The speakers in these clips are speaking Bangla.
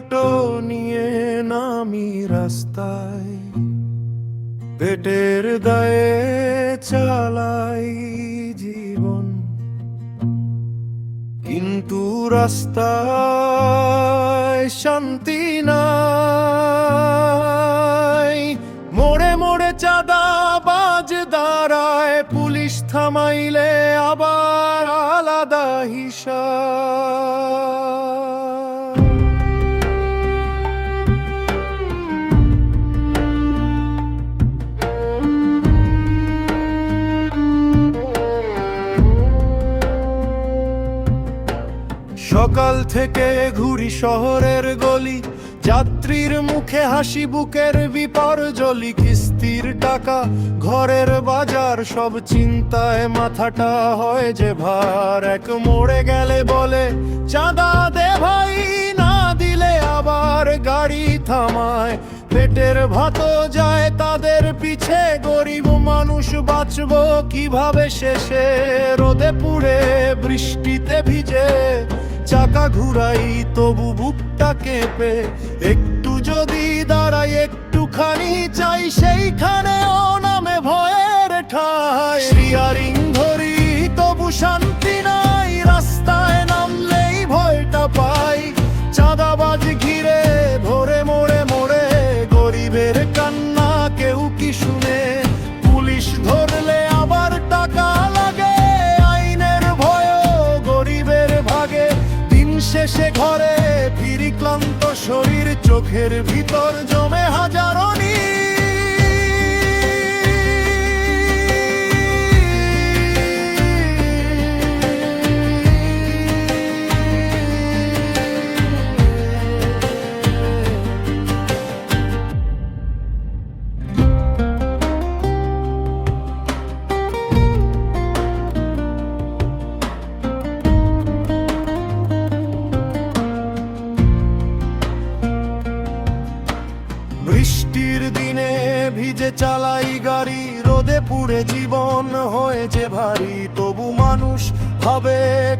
অটো নিয়ে নামি রাস্তায়, পেটের দায়ে চালাই জীবন। কিন্তু রাস্তায় শান্তি নাই, মোড়ে মোড়ে চাঁদাবাজ দাঁড়ায়, পুলিশ থামাইলে আবার আলাদা হিসাব। সকাল থেকে ঘুরি শহরের গলি, যাত্রীর মুখে হাসি, বুকের বিপর্জলি। কিস্তির টাকা, ঘরের বাজার, সব চিন্তায় মাথাটা হয় যে ভার। এক মোড়ে গেলে বলে চাঁদা দে ভাই, না দিলে আবার গাড়ি থামায়। পেটের ভাতও যায় তাদের পিছে, গরিব মানুষ বাঁচবো কিভাবে শেষে? রোদে পুড়ে বৃষ্টিতে ভিজে চাকা ঘুরাই, তবু বুকটা কেঁপে। একটু যদি দাঁড়াই, একটুখানি চাই, সেইখানেও নামে ভয়ের ঠাই। স্টিয়ারিং ধরি তবু শান্তি নাই, রাস্তায় নামলেই ভয়টা পাই। চাঁদাবাজ ঘিরে ধরে মোড়ে মোড়ে, গরিবের কান্না কেউ কি শুনে? পুলিশ ধরলে আবার টাকা লাগে, আইনের ভয়ও গরিবের ভাগে। শেষে ঘরে ফিরি ক্লান্ত শরীর, চোখের ভিতর জমে হাজারো নীর। বৃষ্টির দিনে ভিজে চালাই গাড়ি, রোদে পুড়ে জীবন হয়েছে ভারী। তবু মানুষ ভাবে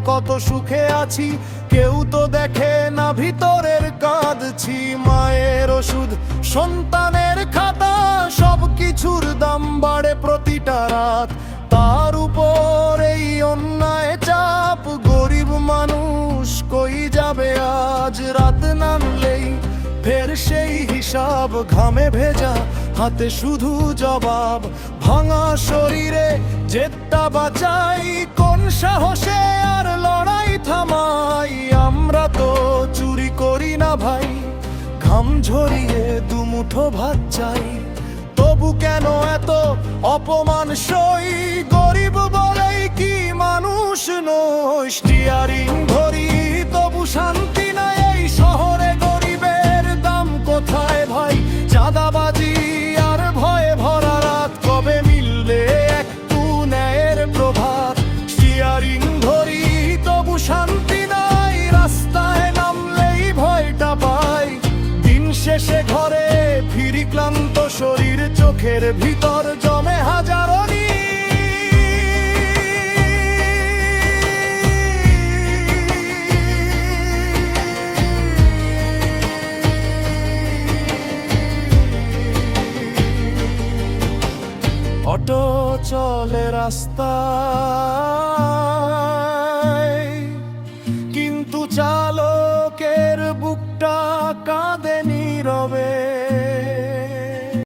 কত সুখে আছি, কেউ তো দেখে না ভিতরের কাঁদছি। মায়ের ওষুধ, সন্তানের খাতা, সব কিছুর দাম বাড়ে প্রতিটা রাত। তার উপর এই অন্যায় চাপ, গরিব মানুষ কই যাবে আজ? রাত নামলেই ফের সেই হিসাব, ঘামে ভেজা হাতে শুধু জবাব। ভাঙা শরীরে জেদটা বাঁচাই, কোন সাহসে আর লড়াই থামাই? আমরা তো চুরি করি না ভাই, ঘাম ঝরিয়ে দুমুঠো ভাত চাই। তবু কেন এত অপমান সই? গরিব বলেই কি মানুষ নই? স্টিয়ারিং ধরি তবু শান্তি নাই, এই শহরে গরিবের দাম কোথায় ভাই? চাঁদাবাজি আর ভয়ে ভরা রাত, কবে মিলবে একটু ন্যায়ের প্রভাত? স্টিয়ারিং ধরি তবু শান্তি নাই, রাস্তায় নামলেই ভয়টা পাই। দিন শেষে ঘরে ফিরি ক্লান্ত শরীর, চোখের ভিতর জমে হাজারো নীর। অটো চলে রাস্তা